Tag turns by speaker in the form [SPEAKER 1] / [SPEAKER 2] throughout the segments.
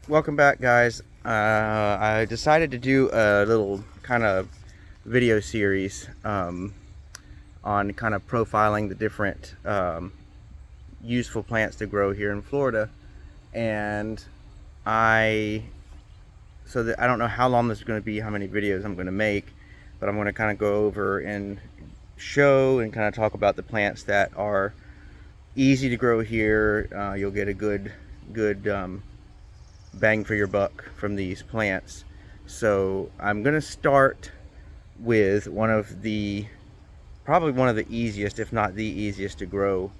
[SPEAKER 1] Welcome back, guys. I decided to do a little kind of video series on kind of profiling the different useful plants to grow here in Florida. And I don't know how long this is going to be, how many videos I'm going to make, but I'm going to kind of go over and show and kind of talk about the plants that are easy to grow here. You'll get a good bang for your buck from these plants. So I'm going to start with probably one of the easiest, if not the easiest, to grow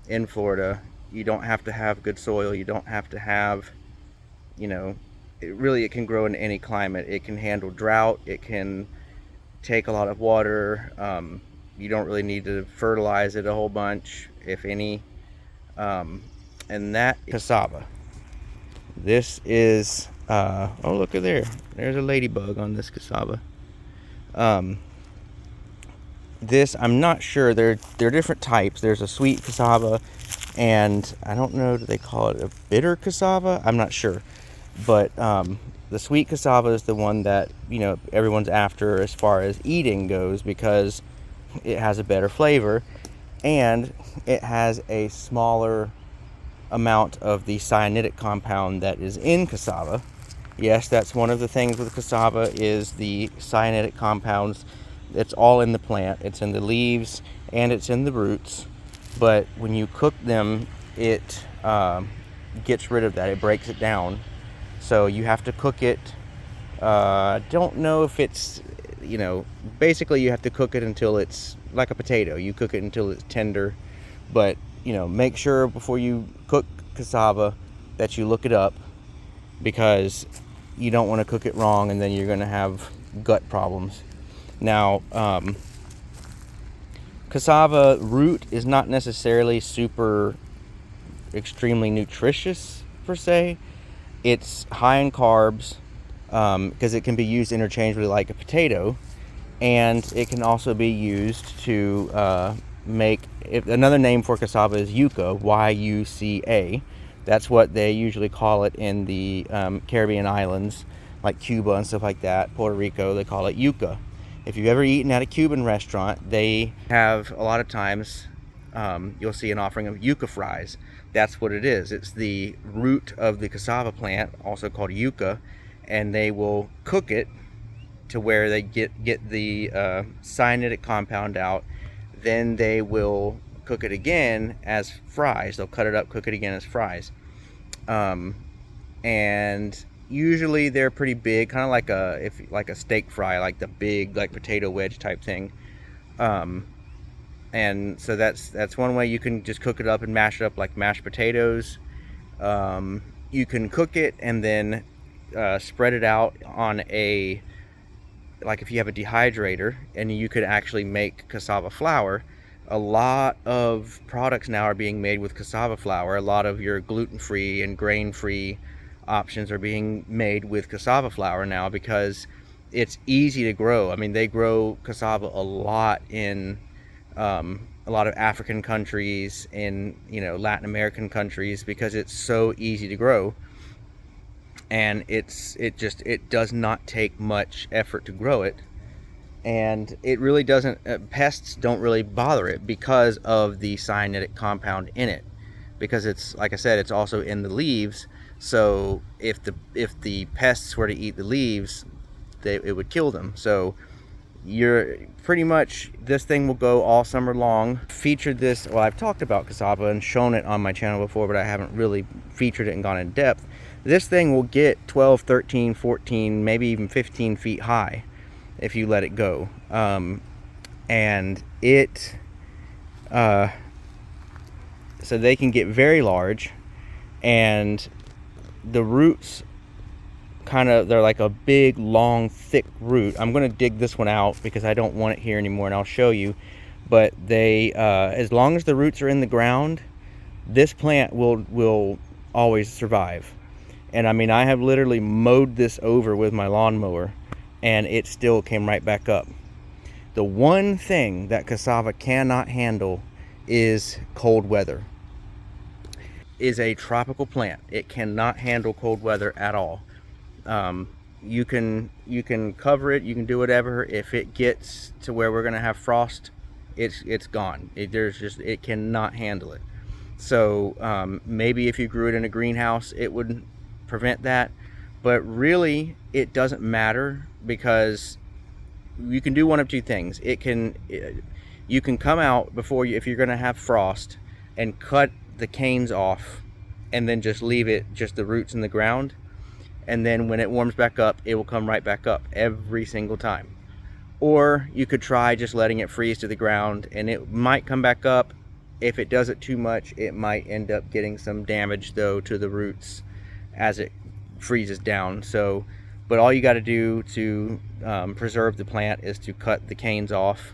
[SPEAKER 1] in Florida. You don't have to have good soil. You don't have to have, it can grow in any climate. It can handle drought. It can take a lot of water. You don't really need to fertilize it a whole bunch, if any. And that is cassava. This is, oh, look at there. There's a ladybug on this cassava. This, I'm not sure. There are different types. There's a sweet cassava, and I don't know, do they call it a bitter cassava? I'm not sure. But the sweet cassava is the one that, everyone's after as far as eating goes, because it has a better flavor, and it has a smaller amount of the cyanidic compound that is in cassava. Yes, that's one of the things with cassava, is the cyanidic compounds. It's all in the plant. It's in the leaves and it's in the roots. But when you cook them, it gets rid of that. It breaks it down. So you have to cook it. I don't know if it's, basically you have to cook it until it's like a potato. You cook it until it's tender. But make sure before you cook cassava that you look it up, because you don't want to cook it wrong and then you're going to have gut problems. Now, cassava root is not necessarily super extremely nutritious per se. It's high in carbs because it can be used interchangeably like a potato, and it can also be used to another name for cassava is yuca, Y-U-C-A. That's what they usually call it in the Caribbean islands, like Cuba and stuff like that. Puerto Rico, they call it yuca. If you've ever eaten at a Cuban restaurant, they have, a lot of times, you'll see an offering of yuca fries. That's what it is. It's the root of the cassava plant, also called yuca, and they will cook it to where they get the cyanidic compound out. Then they will cook it again as fries. They'll cut it up, cook it again as fries. And usually they're pretty big, kind of like a steak fry, like the big, like potato wedge type thing. And so that's one way you can just cook it up and mash it up like mashed potatoes. You can cook it and then spread it out on like if you have a dehydrator, and you could actually make cassava flour. A lot of products now are being made with cassava flour. A lot of your gluten-free and grain-free options are being made with cassava flour now, because it's easy to grow. I mean, they grow cassava a lot in a lot of African countries, in Latin American countries, because it's so easy to grow. And it does not take much effort to grow it, and it really doesn't, pests don't really bother it because of the cyanidic compound in it, because it's, like I said, it's also in the leaves. So if the pests were to eat the leaves, it would kill them. So you're pretty much, this thing will go all summer long. Featured this, well, I've talked about cassava and shown it on my channel before, but I haven't really featured it and gone in depth. This thing will get 12, 13, 14, maybe even 15 feet high if you let it go. And it, so they can get very large, and the roots they're like a big, long, thick root. I'm going to dig this one out because I don't want it here anymore, and I'll show you. But they, as long as the roots are in the ground, this plant will always survive. And I mean, I have literally mowed this over with my lawnmower, and it still came right back up. The one thing that cassava cannot handle is cold weather. is a tropical plant. It cannot handle cold weather at all. You can cover it, you can do whatever. If it gets to where we're gonna have frost, it's gone. It cannot handle it. So maybe if you grew it in a greenhouse, it would prevent that. But really, it doesn't matter, because you can do one of two things. You can come out before you, if you're gonna have frost, and cut the canes off, and then just leave it, just the roots in the ground. And then when it warms back up, it will come right back up every single time. Or you could try just letting it freeze to the ground, and it might come back up. If it does it too much, it might end up getting some damage though to the roots as it freezes down. So, but all you got to do to preserve the plant is to cut the canes off,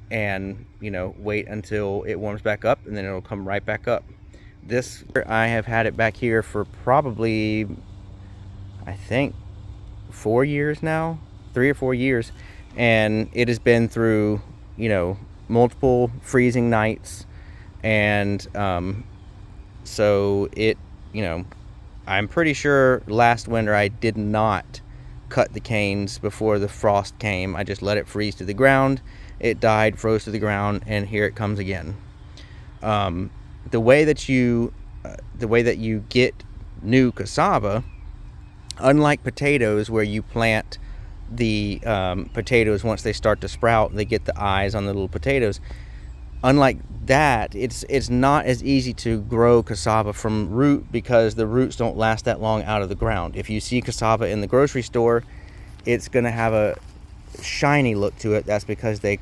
[SPEAKER 1] and wait until it warms back up, and then it'll come right back up. This, I have had it back here for probably, I think, 4 years now, 3 or 4 years, and it has been through multiple freezing nights. And so it, I'm pretty sure last winter I did not cut the canes before the frost came. I just let it freeze to the ground. It died, froze to the ground, and here it comes again. The way that you get new cassava, unlike potatoes where you plant the potatoes once they start to sprout, they get the eyes on the little potatoes. Unlike that, it's not as easy to grow cassava from root, because the roots don't last that long out of the ground. If you see cassava in the grocery store, it's going to have a shiny look to it. That's because they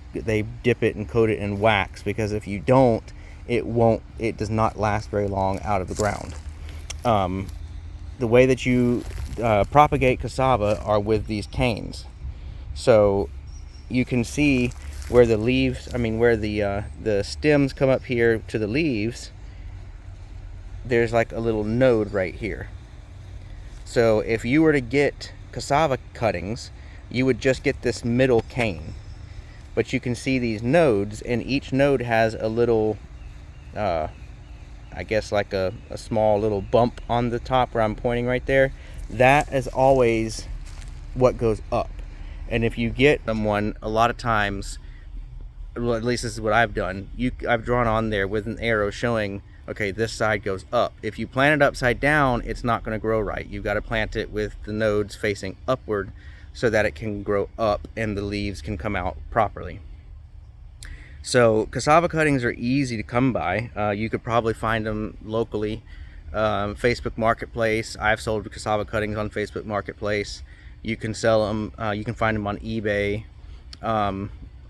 [SPEAKER 1] dip it and coat it in wax, because if you don't, it does not last very long out of the ground. The way that you propagate cassava are with these canes. So you can see where the leaves, where the stems come up here to the leaves, there's like a little node right here. So if you were to get cassava cuttings, you would just get this middle cane. But you can see these nodes, and each node has a little, I guess like a small little bump on the top where I'm pointing right there. That is always what goes up. And if you get someone, a lot of times, well, at least this is what I've done, I've drawn on there with an arrow showing, okay, this side goes up. If you plant it upside down, it's not going to grow right. You've got to plant it with the nodes facing upward so that it can grow up and the leaves can come out properly. So cassava cuttings are easy to come by. You could probably find them locally. Facebook Marketplace, I've sold cassava cuttings on Facebook Marketplace. You can sell them, you can find them on eBay.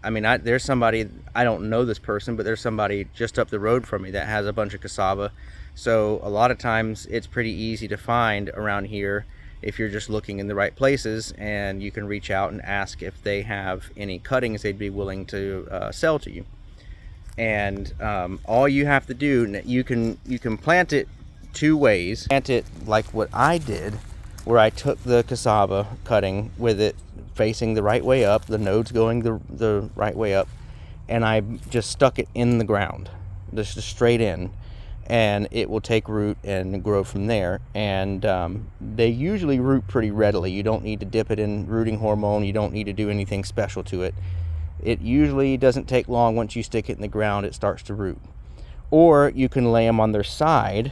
[SPEAKER 1] There's somebody, I don't know this person, but there's somebody just up the road from me that has a bunch of cassava. So a lot of times it's pretty easy to find around here if you're just looking in the right places, and you can reach out and ask if they have any cuttings they'd be willing to sell to you. And all you have to do, you can plant it two ways. Plant it like what I did, where I took the cassava cutting with it facing the right way up, the nodes going the right way up, and I just stuck it in the ground, just straight in, and it will take root and grow from there. And they usually root pretty readily. You don't need to dip it in rooting hormone. You don't need to do anything special to it. It usually doesn't take long. Once you stick it in the ground, it starts to root. Or you can lay them on their side,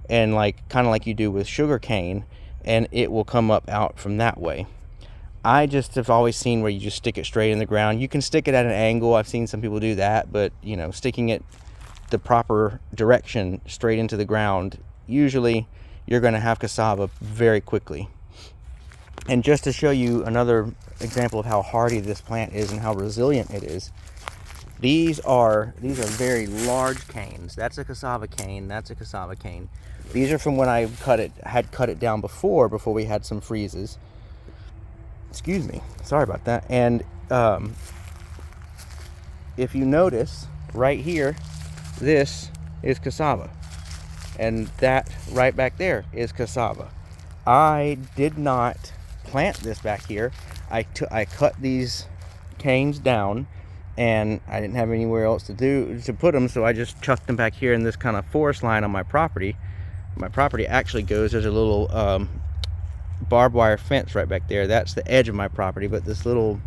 [SPEAKER 1] and kind of like you do with sugar cane, and it will come up out from that way. I just have always seen where you just stick it straight in the ground. You can stick it at an angle. I've seen some people do that, but sticking it the proper direction straight into the ground, usually you're going to have cassava very quickly. And just to show you another example of how hardy this plant is and how resilient it is, these are very large canes. That's a cassava cane. That's a cassava cane. These are from when I had cut it down before we had some freezes. Excuse me, sorry about that. And if you notice right here, this is cassava, and that right back there is cassava. I did not plant this back here. I cut these canes down, and I didn't have anywhere else to put them, so I just chucked them back here in this kind of forest line on my property. my property actually goes, there's a little barbed wire fence right back there. That's the edge of my property, but this little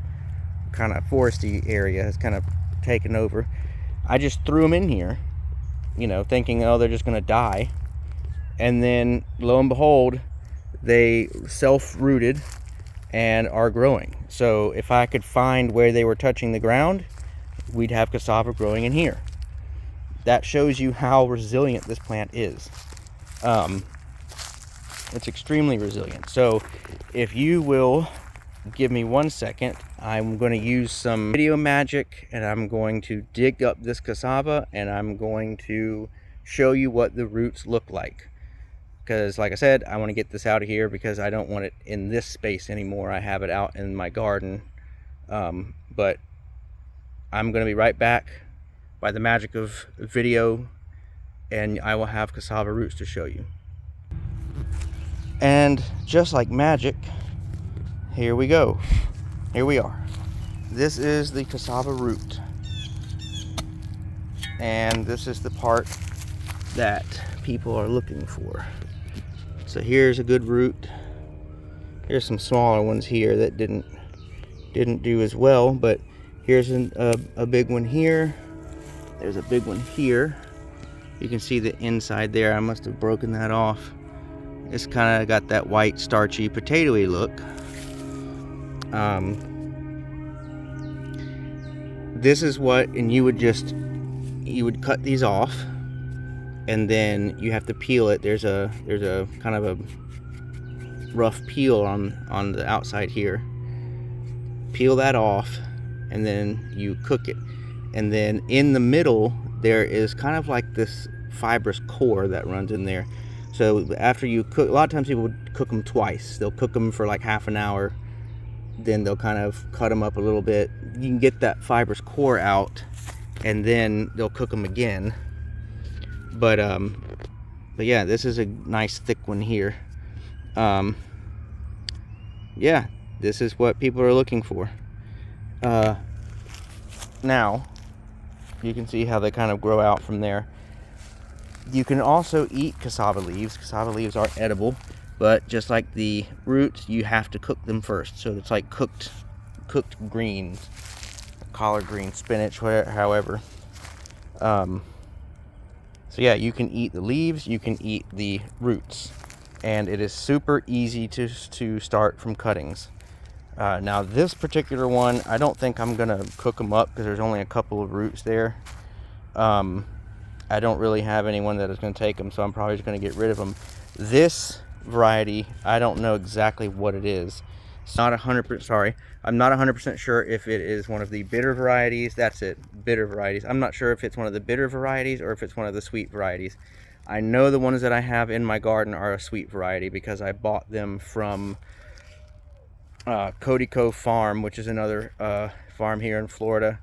[SPEAKER 1] kind of foresty area has kind of taken over. I just threw them in here, you know, thinking, oh, they're just going to die. And then lo and behold, they self-rooted and are growing. So if I could find where they were touching the ground, we'd have cassava growing in here. That shows you how resilient this plant is. It's extremely resilient. So if you will give me 1 second, I'm going to use some video magic, and I'm going to dig up this cassava, and I'm going to show you what the roots look like. Because like I said, I want to get this out of here because I don't want it in this space anymore. I have it out in my garden. But I'm going to be right back by the magic of video, and I will have cassava roots to show you. And just like magic, here we go. Here we are. This is the cassava root. And this is the part that people are looking for. So here's a good root. Here's some smaller ones here that didn't do as well, but here's a big one here. There's a big one here. You can see the inside there. I must have broken that off. It's kind of got that white starchy potatoy look. This is what, and you would cut these off, and then you have to peel it. There's a kind of a rough peel on the outside here. Peel that off, and then you cook it. And then in the middle there is kind of like this fibrous core that runs in there. So after you cook, a lot of times people would cook them twice. They'll cook them for like half an hour, then they'll kind of cut them up a little bit. You can get that fibrous core out, and then they'll cook them again. But yeah, this is a nice thick one here. Yeah, this is what people are looking for. Now you can see how they kind of grow out from there. You can also eat cassava leaves. Cassava leaves are edible, but just like the roots, you have to cook them first. So it's like cooked greens, collard greens, spinach, whatever, however. So yeah, you can eat the leaves, you can eat the roots, and it is super easy to start from cuttings. Now this particular one, I don't think I'm gonna cook them up because there's only a couple of roots there. I don't really have anyone that is going to take them, so I'm probably just going to get rid of them. This variety, I don't know exactly what it is. It's not 100%, sorry, I'm not 100% sure if it is one of the bitter varieties. That's it, bitter varieties. I'm not sure if it's one of the bitter varieties or if it's one of the sweet varieties. I know the ones that I have in my garden are a sweet variety because I bought them from Cody Cove Farm, which is another farm here in Florida,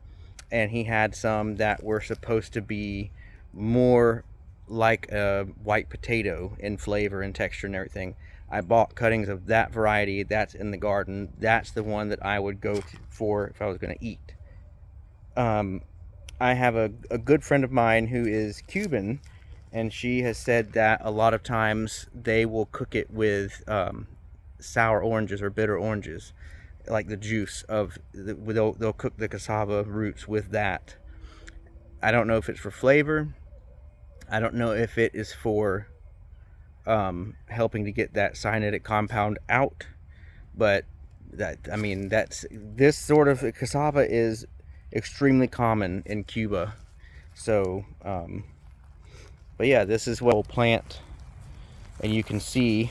[SPEAKER 1] and he had some that were supposed to be more like a white potato in flavor and texture and everything. I bought cuttings of that variety. That's in the garden. That's the one that I would go for if I was going to eat. I have a good friend of mine who is Cuban, and she has said that a lot of times they will cook it with sour oranges or bitter oranges, like the juice of they'll cook the cassava roots with that. I don't know if it's for flavor. I don't know if it is for helping to get that cyanidic compound out, but this sort of cassava is extremely common in Cuba. So but yeah, this is what we'll plant, and you can see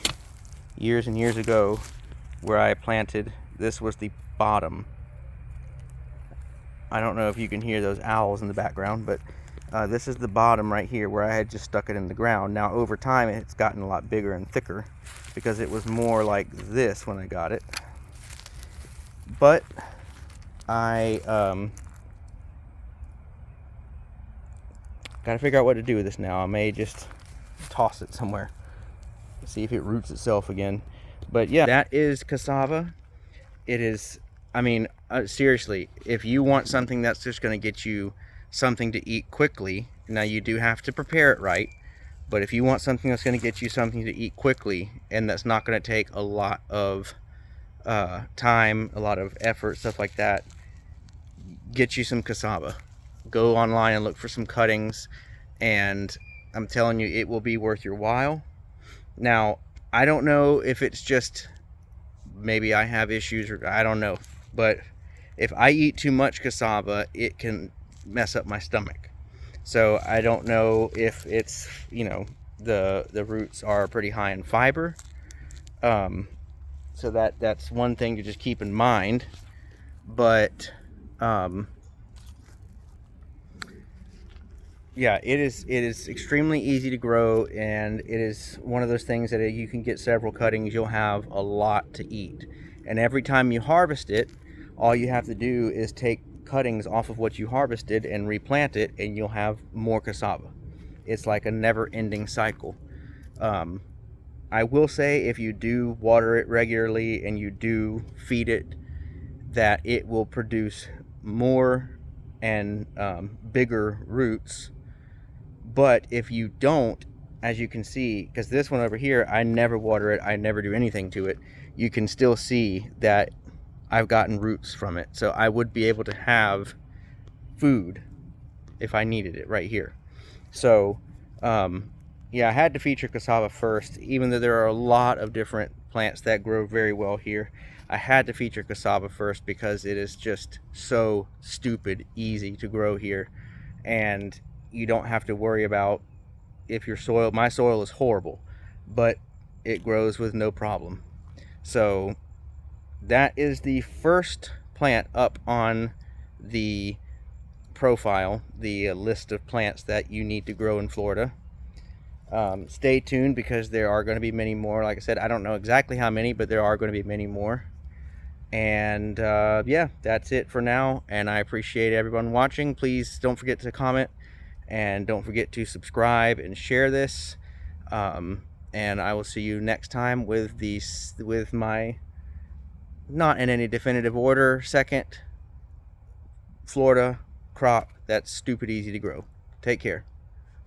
[SPEAKER 1] years and years ago where I planted, this was the bottom. I don't know if you can hear those owls in the background, but this is the bottom right here where I had just stuck it in the ground. Now over time it's gotten a lot bigger and thicker because it was more like this when I got it. But I gotta figure out what to do with this now. I may just toss it somewhere, see if it roots itself again. But yeah, that is cassava. It is, I mean, seriously, if you want something that's just going to get you something to eat quickly, now you do have to prepare it right, But if you want something that's going to get you something to eat quickly, and that's not going to take a lot of time, a lot of effort, stuff like that, get you some cassava. Go online and look for some cuttings, and I'm telling you, it will be worth your while. Now, I don't know if it's just maybe I have issues, or I don't know, but if I eat too much cassava, it can mess up my stomach. So I don't know if it's, you know, the roots are pretty high in fiber. So that's one thing to just keep in mind. But yeah, it is extremely easy to grow, and it is one of those things that you can get several cuttings, you'll have a lot to eat. And every time you harvest it, all you have to do is take cuttings off of what you harvested and replant it, and you'll have more cassava. It's like a never-ending cycle. I will say, if you do water it regularly and you do feed it, that it will produce more and bigger roots. But if you don't, as you can see, because this one over here, I never water it, I never do anything to it, you can still see that I've gotten roots from it. So I would be able to have food if I needed it right here. So yeah, I had to feature cassava first, even though there are a lot of different plants that grow very well here. I had to feature cassava first because it is just so stupid easy to grow here, and you don't have to worry about if your soil, my soil is horrible, but it grows with no problem. So that is the first plant up on the profile, the list of plants that you need to grow in Florida. Stay tuned, because there are going to be many more. Like I said, I don't know exactly how many, but there are going to be many more. And yeah, that's it for now, and I appreciate everyone watching. Please don't forget to comment, and don't forget to subscribe and share this. And I will see you next time with my, not in any definitive order, second Florida crop that's stupid easy to grow. Take care.